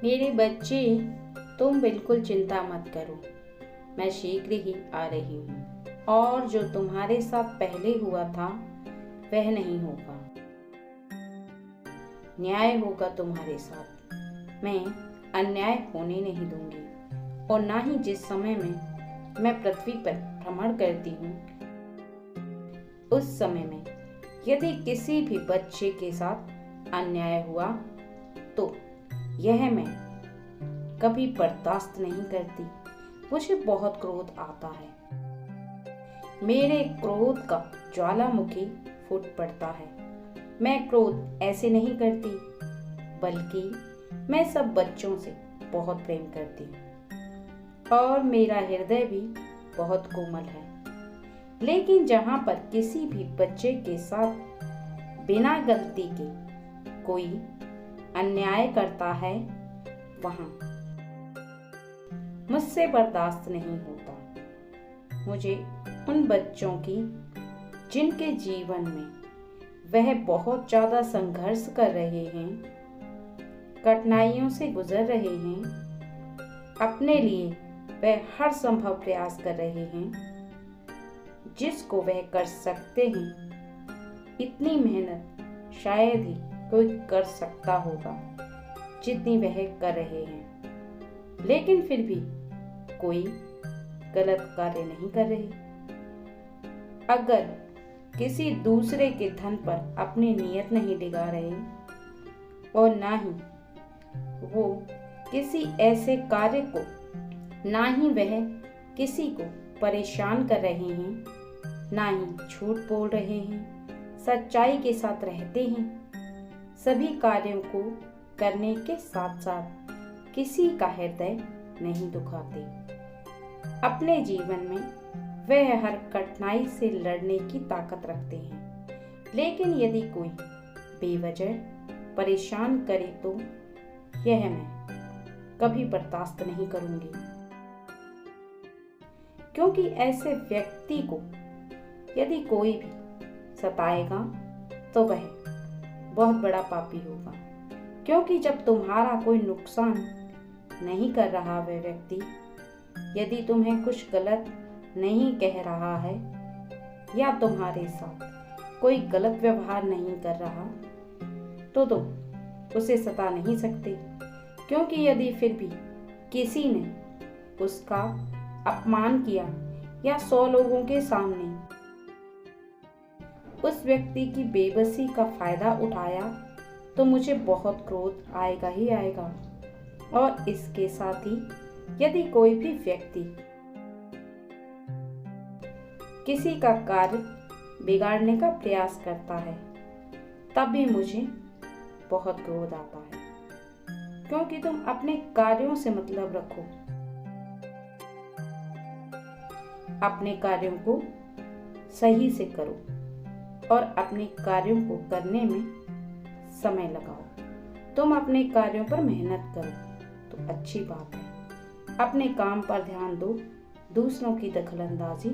मेरे बच्चे, तुम बिल्कुल चिंता मत करो। मैं शीघ्र ही आ रही हूँ और जो तुम्हारे साथ पहले हुआ था वह नहीं होगा। न्याय होगा तुम्हारे साथ। मैं अन्याय होने नहीं दूंगी और ना ही जिस समय में मैं पृथ्वी पर भ्रमण करती हूँ उस समय में यदि किसी भी बच्चे के साथ अन्याय हुआ तो यह मैं कभी बर्दाश्त नहीं करती। मुझे बहुत क्रोध आता है। मेरे क्रोध का ज्वालामुखी फूट पड़ता है। मैं क्रोध ऐसे नहीं करती, बल्कि मैं सब बच्चों से बहुत प्रेम करती हूँ और मेरा हृदय भी बहुत कोमल है। लेकिन जहाँ पर किसी भी बच्चे के साथ बिना गलती के कोई अन्याय करता है, वहाँ मुझसे बर्दाश्त नहीं होता। मुझे उन बच्चों की जिनके जीवन में वह बहुत ज्यादा संघर्ष कर रहे हैं, कठिनाइयों से गुजर रहे हैं, अपने लिए वह हर संभव प्रयास कर रहे हैं जिसको वह कर सकते हैं। इतनी मेहनत शायद ही कोई कर सकता होगा जितनी वह कर रहे हैं, लेकिन फिर भी कोई गलत कार्य नहीं कर रहे। अगर किसी दूसरे के धन पर अपनी नीयत नहीं डिगा रहे और ना ही वो किसी ऐसे कार्य को, ना ही वह किसी को परेशान कर रहे हैं, ना ही झूठ बोल रहे हैं, सच्चाई के साथ रहते हैं, सभी कार्यों को करने के साथ साथ किसी का हृदय नहीं दुखाते। अपने जीवन में वह हर कठिनाई से लड़ने की ताकत रखते हैं, लेकिन यदि कोई बेवजह परेशान करे तो यह मैं कभी बर्दाश्त नहीं करूंगी, क्योंकि ऐसे व्यक्ति को यदि कोई भी सताएगा तो वह बहुत बड़ा पापी होगा। क्योंकि जब तुम्हारा कोई नुकसान नहीं कर रहा वह व्यक्ति, यदि तुम्हें कुछ गलत नहीं कह रहा है या तुम्हारे साथ कोई गलत व्यवहार नहीं कर रहा, तो तुम उसे सता नहीं सकते। क्योंकि यदि फिर भी किसी ने उसका अपमान किया या 100 लोगों के सामने उस व्यक्ति की बेबसी का फायदा उठाया, तो मुझे बहुत क्रोध आएगा ही आएगा। और इसके साथ ही यदि कोई भी व्यक्ति किसी का कार्य बिगाड़ने का प्रयास करता है, तब भी मुझे बहुत क्रोध आता है। क्योंकि तुम अपने कार्यों से मतलब रखो, अपने कार्यों को सही से करो और अपने कार्यों को करने में समय लगाओ। तुम अपने कार्यों पर मेहनत करो तो अच्छी बात है। अपने काम पर ध्यान दो। दूसरों की दखलंदाजी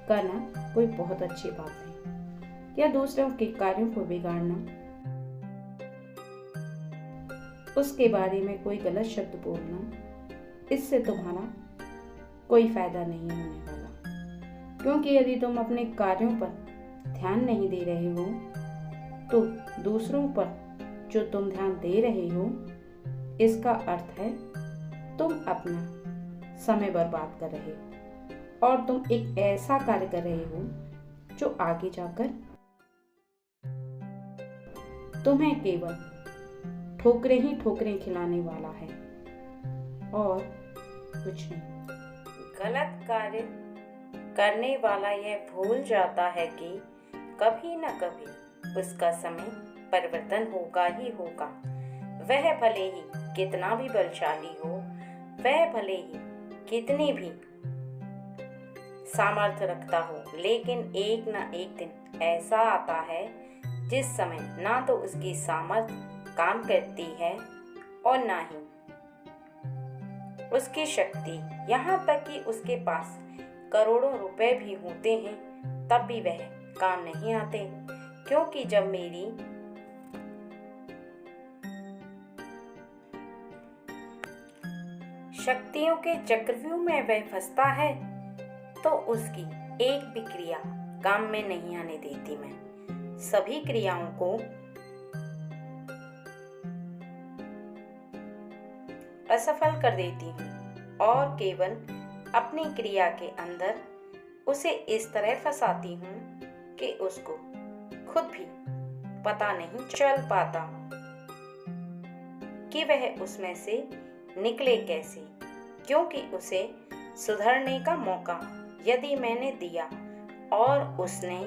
करना कोई बहुत अच्छी बात नहीं, या दूसरों के कार्यों को बिगाड़ना, उसके बारे में कोई गलत शब्द बोलना, इससे तुम्हारा कोई फायदा नहीं होने वाला। क्योंकि यदि तुम अपने कार्यों पर ध्यान नहीं दे रहे हो, तो दूसरों पर जो तुम ध्यान दे रहे हो, इसका अर्थ है तुम अपना समय बर्बाद कर रहे हो और तुम एक ऐसा कार्य कर रहे हो जो आगे जाकर तुम्हें केवल ठोकरें ही ठोकरें खिलाने वाला है और कुछ नहीं। गलत कार्य करने वाला यह भूल जाता है कि कभी न कभी उसका समय परिवर्तन होगा ही होगा। वह भले ही कितना भी बलशाली हो, वह भले ही कितनी भी सामर्थ्य रखता हो, लेकिन एक न एक दिन ऐसा आता है जिस समय ना तो उसकी सामर्थ्य काम करती है और ना ही उसकी शक्ति। यहाँ तक कि उसके पास करोड़ों रुपए भी होते हैं, तब भी वह काम नहीं आते। क्योंकि जब शक्तियों के चक्रव्यूह में वह फंसता है तो उसकी एक भी क्रिया काम में नहीं आने देती। मैं सभी क्रियाओं को असफल कर देती हूँ और केवल अपनी क्रिया के अंदर उसे इस तरह फंसाती हूँ कि उसको खुद भी पता नहीं चल पाता कि वह उसमें से निकले कैसे, क्योंकि उसे सुधरने का मौका यदि मैंने दिया और उसने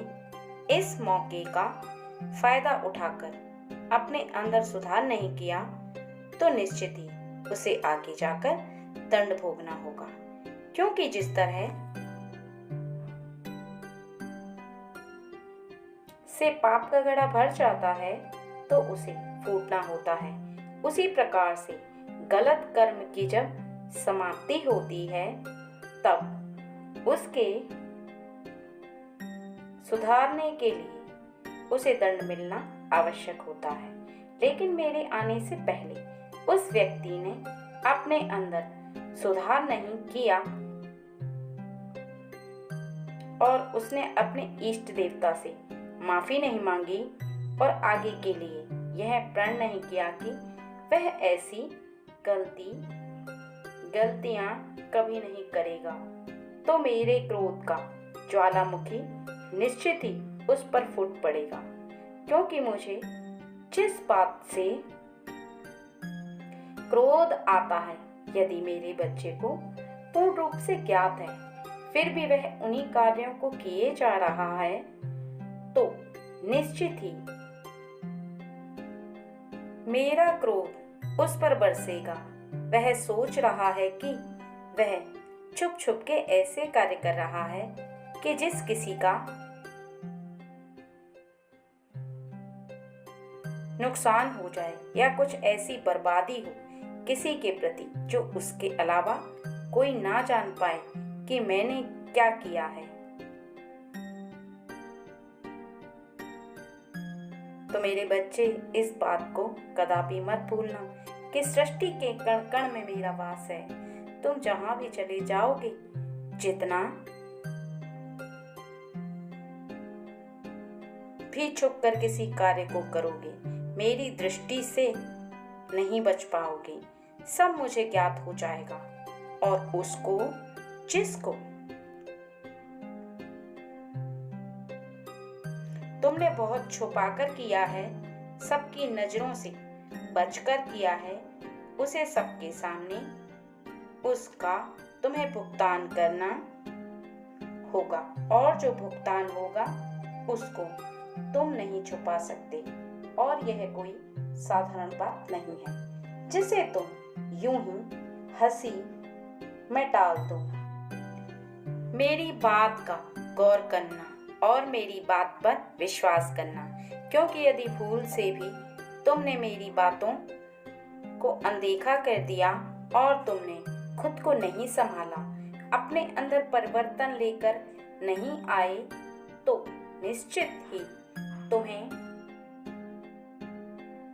इस मौके का फायदा उठाकर अपने अंदर सुधार नहीं किया तो निश्चित ही उसे आगे जाकर दंड भोगना होगा। क्योंकि जिस तरह से पाप का घड़ा भर जाता है तो उसे फूटना होता है, उसी प्रकार से गलत कर्म की जब समाप्ति होती है तब उसके सुधारने के लिए उसे दंड मिलना आवश्यक होता है। लेकिन मेरे आने से पहले उस व्यक्ति ने अपने अंदर सुधार नहीं किया और उसने अपने इष्ट देवता से माफी नहीं मांगी और आगे के लिए यह प्रण नहीं किया कि वह ऐसी गलतियां कभी नहीं करेगा, तो मेरे क्रोध का ज्वालामुखी निश्चित ही उस पर फूट पड़ेगा। क्योंकि मुझे जिस बात से क्रोध आता है यदि मेरे बच्चे को पूर्ण रूप से ज्ञात है फिर भी वह उन्हीं कार्यों को किए जा रहा है तो निश्चित ही मेरा क्रोध उस पर बरसेगा। वह सोच रहा है कि वह छुप छुप के ऐसे कार्य कर रहा है कि जिस किसी का नुकसान हो जाए या कुछ ऐसी बर्बादी हो किसी के प्रति जो उसके अलावा कोई ना जान पाए कि मैंने क्या किया है। तो मेरे बच्चे इस बात को कदापि मत भूलना कि सृष्टि के कण कण में मेरा वास है। तुम जहां भी चले जाओगे जितना भी छुप कर किसी कार्य को करोगे मेरी दृष्टि से नहीं बच पाओगे। सब मुझे ज्ञात हो जाएगा और उसको जिसको तुमने बहुत छुपाकर किया है सबकी नजरों से बचकर किया है उसे सबके सामने उसका तुम्हें भुगतान करना होगा और जो भुगतान होगा उसको तुम नहीं छुपा सकते और यह कोई साधारण बात नहीं है जिसे तुम यूं ही हंसी में टाल दो। मेरी बात का गौर करना और मेरी बात पर विश्वास करना, क्योंकि यदि भूल से भी तुमने मेरी बातों को अनदेखा कर दिया और तुमने खुद को नहीं संभाला, अपने अंदर परिवर्तन लेकर नहीं आए तो निश्चित ही तुम्हें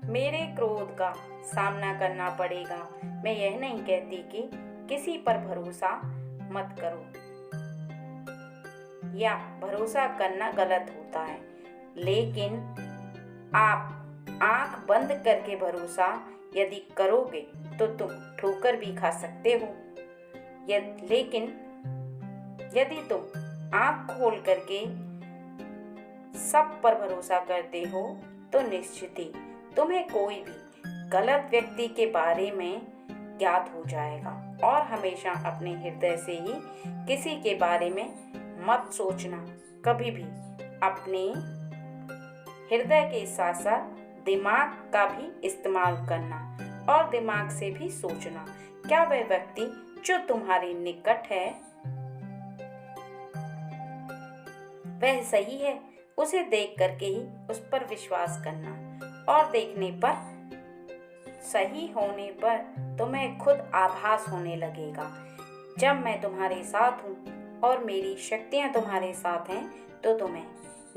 मेरे क्रोध का सामना करना पड़ेगा। मैं यह नहीं कहती कि किसी पर भरोसा मत करो या भरोसा करना गलत होता है, लेकिन आप आंख बंद करके भरोसा यदि करोगे तो तुम ठोकर भी खा सकते हो। लेकिन यदि तुम आंख खोल करके सब पर भरोसा करते हो तो निश्चित ही तुम्हें कोई भी गलत व्यक्ति के बारे में ज्ञात हो जाएगा। और हमेशा अपने हृदय से ही किसी के बारे में मत सोचना, कभी भी अपने हृदय के साथ साथ दिमाग का भी इस्तेमाल करना और दिमाग से भी सोचना क्या वह व्यक्ति जो तुम्हारे निकट है वह सही है। उसे देख करके ही उस पर विश्वास करना और देखने पर सही होने पर तुम्हें खुद आभास होने लगेगा। जब मैं तुम्हारे साथ हूँ और मेरी शक्तियाँ तुम्हारे साथ हैं तो तुम्हें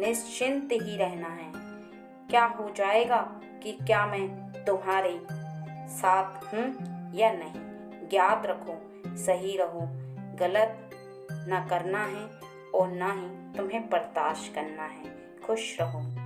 निश्चिंत ही रहना है। क्या हो जाएगा कि क्या मैं तुम्हारे साथ हूँ या नहीं, ज्ञात रखो, सही रहो, गलत ना करना है और ना ही तुम्हें बर्दाश्त करना है। खुश रहो।